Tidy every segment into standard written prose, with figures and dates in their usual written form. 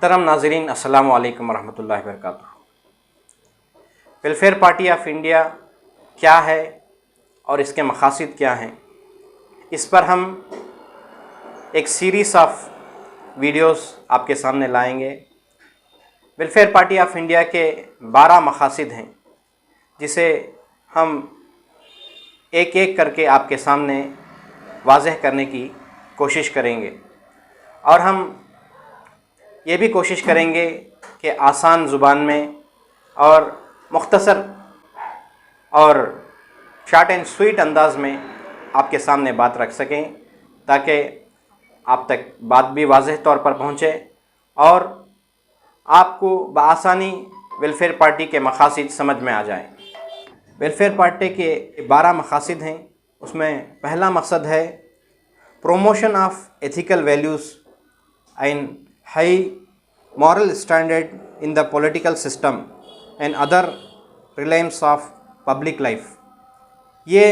मोहतरम नाज़रीन, अस्सलामु अलैकुम वरहमतुल्लाहि वबरकातुहू। वेलफेयर पार्टी ऑफ इंडिया क्या है और इसके मक़ासिद क्या हैं, इस पर हम एक सीरीज़ ऑफ वीडियोस आपके सामने लाएंगे। वेलफेयर पार्टी ऑफ इंडिया के 12 मक़ासिद हैं, जिसे हम एक एक करके आपके सामने वाज़ेह करने की कोशिश करेंगे और हम ये भी कोशिश करेंगे कि आसान ज़ुबान में और मुख्तसर और शॉर्ट एंड स्वीट अंदाज़ में आपके सामने बात रख सकें, ताकि आप तक बात भी वाज़ेह तौर पर पहुँचे और आपको बआसानी वेलफेयर पार्टी के मक़ासिद समझ में आ जाएं। वेलफेयर पार्टी के 12 मक़ासिद हैं। उसमें पहला मकसद है promotion of ethical values and high moral standard in the political system and other realms of public life। ये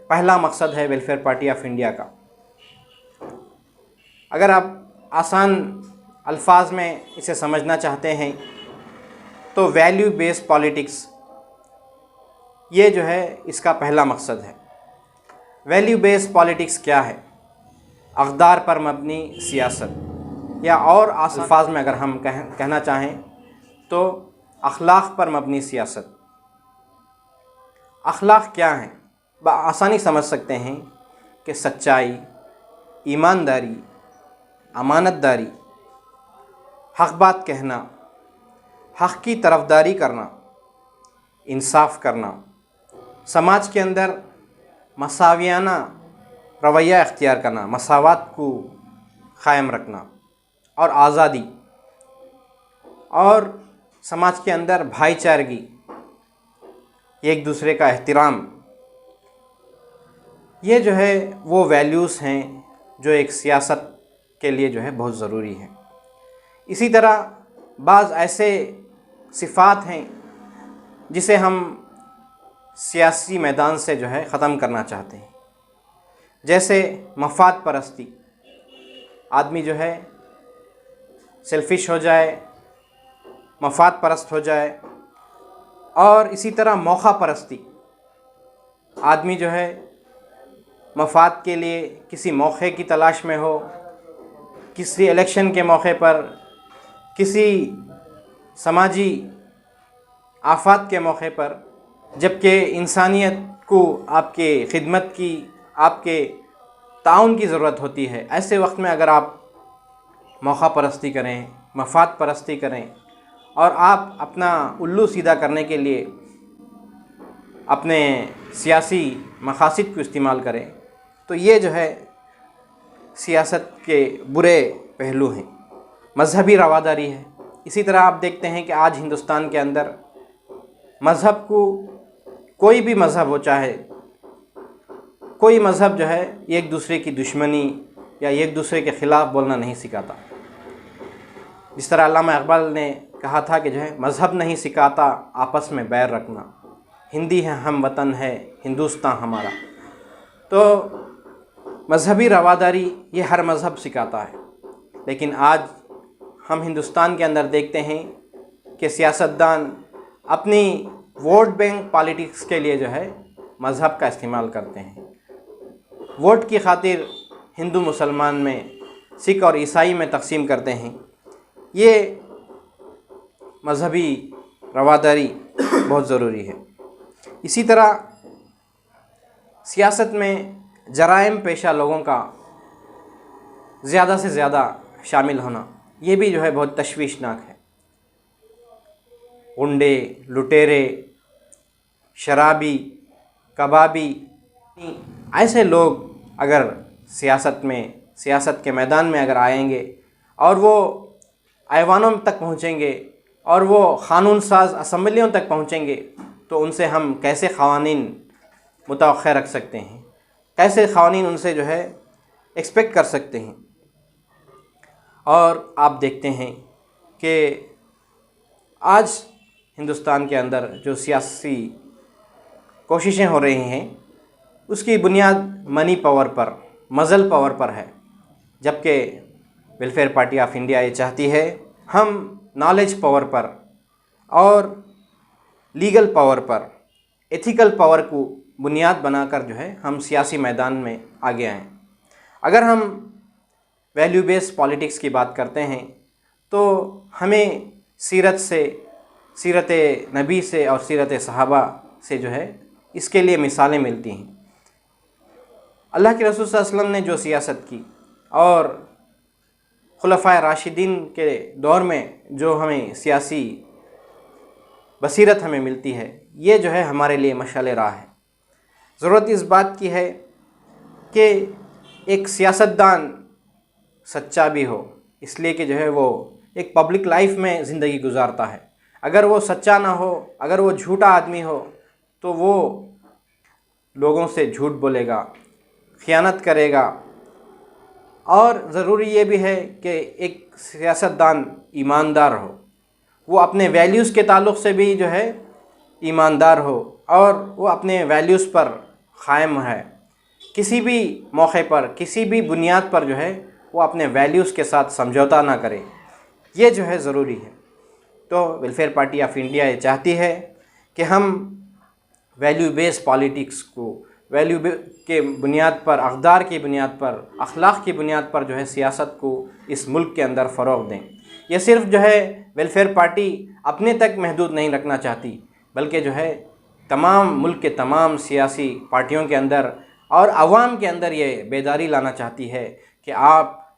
पहला मकसद है वेलफेयर पार्टी ऑफ इंडिया का। अगर आप आसान अल्फाज में इसे समझना चाहते हैं तो वैल्यू बेस्ड पॉलिटिक्स, ये जो है इसका पहला मकसद है। वैल्यू बेस्ड पॉलिटिक्स क्या है? अक़दार पर मबनी सियासत, या और अल्फाज में अगर हम कहना चाहें तो अखलाक़ पर मबनी सियासत। अखलाक़ क्या हैं? आसानी समझ सकते हैं कि सच्चाई, ईमानदारी, अमानतदारी, हक़ बात कहना, हक़ की तरफदारी करना, इंसाफ़ करना, समाज के अंदर मसावियाना रवैया इख्तियार करना, मसावात को क़ायम रखना और आज़ादी, और समाज के अंदर भाईचारगी, एक दूसरे का एहतराम, ये जो है वो वैल्यूज़ हैं जो एक सियासत के लिए जो है बहुत ज़रूरी है। इसी तरह बाज़ ऐसे सिफ़ात हैं जिसे हम सियासी मैदान से जो है ख़त्म करना चाहते हैं, जैसे मफाद परस्ती। आदमी जो है सेल्फिश हो जाए, मफाद परस्त हो जाए, और इसी तरह मौका परस्ती। आदमी जो है मफाद के लिए किसी मौके की तलाश में हो, किसी इलेक्शन के मौके पर, किसी समाजी आफात के मौके पर, जबकि इंसानियत को आपके खिदमत की, आपके ताउन की ज़रूरत होती है। ऐसे वक्त में अगर आप मौका परस्ती करें, मफाद परस्ती करें और आप अपना उल्लू सीधा करने के लिए अपने सियासी मक़ासिद को इस्तेमाल करें, तो ये जो है सियासत के बुरे पहलू हैं। मज़हबी रवादारी है। इसी तरह आप देखते हैं कि आज हिंदुस्तान के अंदर मज़हब को, कोई भी मज़हब हो, चाहे कोई मज़हब जो है एक दूसरे की दुश्मनी या एक दूसरे के ख़िलाफ़ बोलना नहीं सिखाता। जिस तरह अल्लामा इक़बाल ने कहा था कि जो है मज़हब नहीं सिखाता आपस में बैर रखना, हिंदी है हम वतन है हिंदुस्तान हमारा। तो मज़हबी रवादारी ये हर मज़हब सिखाता है, लेकिन आज हम हिंदुस्तान के अंदर देखते हैं कि सियासतदान अपनी वोट बैंक पॉलिटिक्स के लिए जो है मज़हब का इस्तेमाल करते हैं। वोट की खातिर हिंदू मुसलमान में, सिख और ईसाई में तकसीम करते हैं। ये मज़हबी रवादारी बहुत ज़रूरी है। इसी तरह सियासत में जराइम पेशा लोगों का ज़्यादा से ज़्यादा शामिल होना, ये भी जो है बहुत तशवीशनाक है। गुंडे, लुटेरे, शराबी, कबाबी, ऐसे लोग अगर सियासत के मैदान में अगर आएंगे और वो ऐवानों तक पहुँचेंगे और वो क़ानून साज असम्बलियों तक पहुँचेंगे, तो उनसे हम कैसे क़वानीन मुतवक्किल रख सकते हैं, कैसे क़वानीन उनसे जो है एक्सपेक्ट कर सकते हैं। और आप देखते हैं कि आज हिंदुस्तान के अंदर जो सियासी कोशिशें हो रही हैं, उसकी बुनियाद मनी पावर पर, मज़ल पावर पर है, जबकि वेलफेयर पार्टी ऑफ इंडिया ये चाहती है हम नॉलेज पावर पर और लीगल पावर पर, एथिकल पावर को बुनियाद बनाकर जो है हम सियासी मैदान में आगे आएँ। अगर हम वैल्यू बेस्ड पॉलिटिक्स की बात करते हैं तो हमें सीरत नबी से और सीरत सहाबा से जो है इसके लिए मिसालें मिलती हैं। अल्लाह के रसूल सल्लल्लाहु अलैहि वसल्लम ने जो सियासत की और खुलफाए राशिदीन के दौर में जो हमें सियासी बसीरत हमें मिलती है, ये जो है हमारे लिए मशाल राह है। ज़रूरत इस बात की है कि एक सियासतदान सच्चा भी हो, इसलिए कि जो है वो एक पब्लिक लाइफ में ज़िंदगी गुजारता है। अगर वो सच्चा ना हो, अगर वो झूठा आदमी हो, तो वो लोगों से झूठ बोलेगा, ख़यानत करेगा। और ज़रूरी ये भी है कि एक सियासतदान ईमानदार हो, वो अपने वैल्यूज़ के ताल्लुक़ से भी जो है ईमानदार हो और वो अपने वैल्यूज़ पर क़ायम है। किसी भी मौके पर, किसी भी बुनियाद पर जो है वो अपने वैल्यूज़ के साथ समझौता ना करे, ये जो है ज़रूरी है। तो वेलफेयर पार्टी ऑफ इंडिया ये चाहती है कि हम वैल्यू बेस्ड पॉलिटिक्स को के बुनियाद पर, अक़दार की बुनियाद पर, अखलाक की बुनियाद पर जो है सियासत को इस मुल्क के अंदर फ़रोग़ दें। ये सिर्फ़ जो है वेलफेयर पार्टी अपने तक महदूद नहीं रखना चाहती, बल्कि जो है तमाम मुल्क के तमाम सियासी पार्टियों के अंदर और आवाम के अंदर ये बेदारी लाना चाहती है कि आप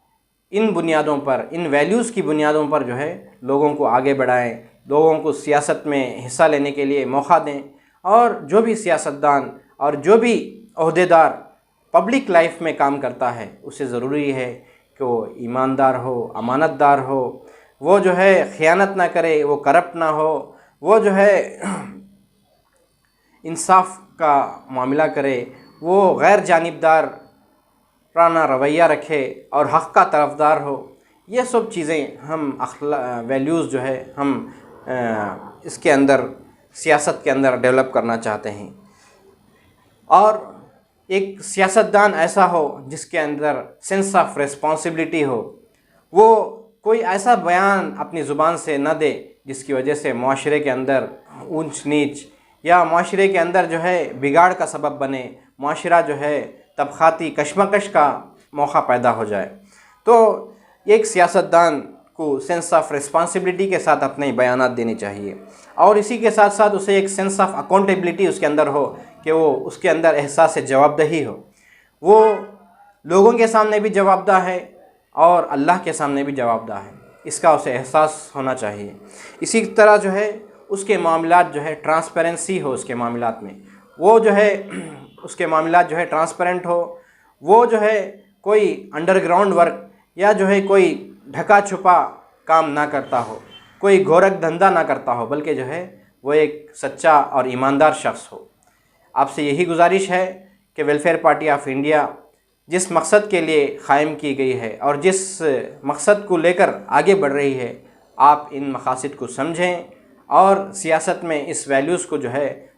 इन बुनियादों पर, इन वैल्यूज़ की बुनियादों पर जो है लोगों को आगे बढ़ाएं, लोगों को सियासत में हिस्सा लेने के लिए मौका दें। और जो भी सियासतदान और जो भी ओहदेदार पब्लिक लाइफ में काम करता है, उसे ज़रूरी है कि वो ईमानदार हो, अमानतदार हो, वो जो है ख़यानत ना करे, वो करप्ट ना हो, वो जो है इंसाफ का मामला करे, वो गैर जानिबदार पुराना रवैया रखे और हक़ का तरफदार हो। ये सब चीज़ें हम वैल्यूज़ जो है हम इसके अंदर, सियासत के अंदर डेवलप करना चाहते हैं। और एक सियासतदान ऐसा हो जिसके अंदर सेंस ऑफ रिस्पॉन्सिबिलिटी हो, वो कोई ऐसा बयान अपनी ज़ुबान से न दे जिसकी वजह से माशरे के अंदर ऊंच नीच या माशरे के अंदर जो है बिगाड़ का सबब बने, माशरा जो है तबक़ाती कशमकश का मौका पैदा हो जाए। तो एक सियासतदान को सेंस ऑफ रिस्पॉन्सिबिलिटी के साथ अपने बयानात देने चाहिए और इसी के साथ साथ उसे एक सेंस ऑफ अकाउंटेबिलिटी उसके अंदर हो कि वो उसके अंदर एहसास जवाबदेही हो, वो लोगों के सामने भी जवाबदेह है और अल्लाह के सामने भी जवाबदेह है, इसका उसे एहसास होना चाहिए। इसी तरह जो है उसके मामलात जो है ट्रांसपेरेंसी हो, उसके मामलात में वो जो है उसके मामलात जो है ट्रांसपेरेंट हो, वो जो है कोई अंडरग्राउंड वर्क या जो है कोई ढका छुपा काम ना करता हो, कोई गोरख धंधा ना करता हो, बल्कि जो है वो एक सच्चा और ईमानदार शख्स हो। आपसे यही गुजारिश है कि वेलफेयर पार्टी ऑफ इंडिया जिस मकसद के लिए क़ायम की गई है और जिस मकसद को लेकर आगे बढ़ रही है, आप इन मकासद को समझें और सियासत में इस वैल्यूज़ को जो है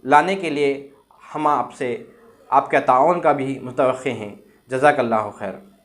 लाने के लिए हम आपसे आपका ताउन का भी मुतवक्किल हैं। जज़ाकल्लाहु खैर।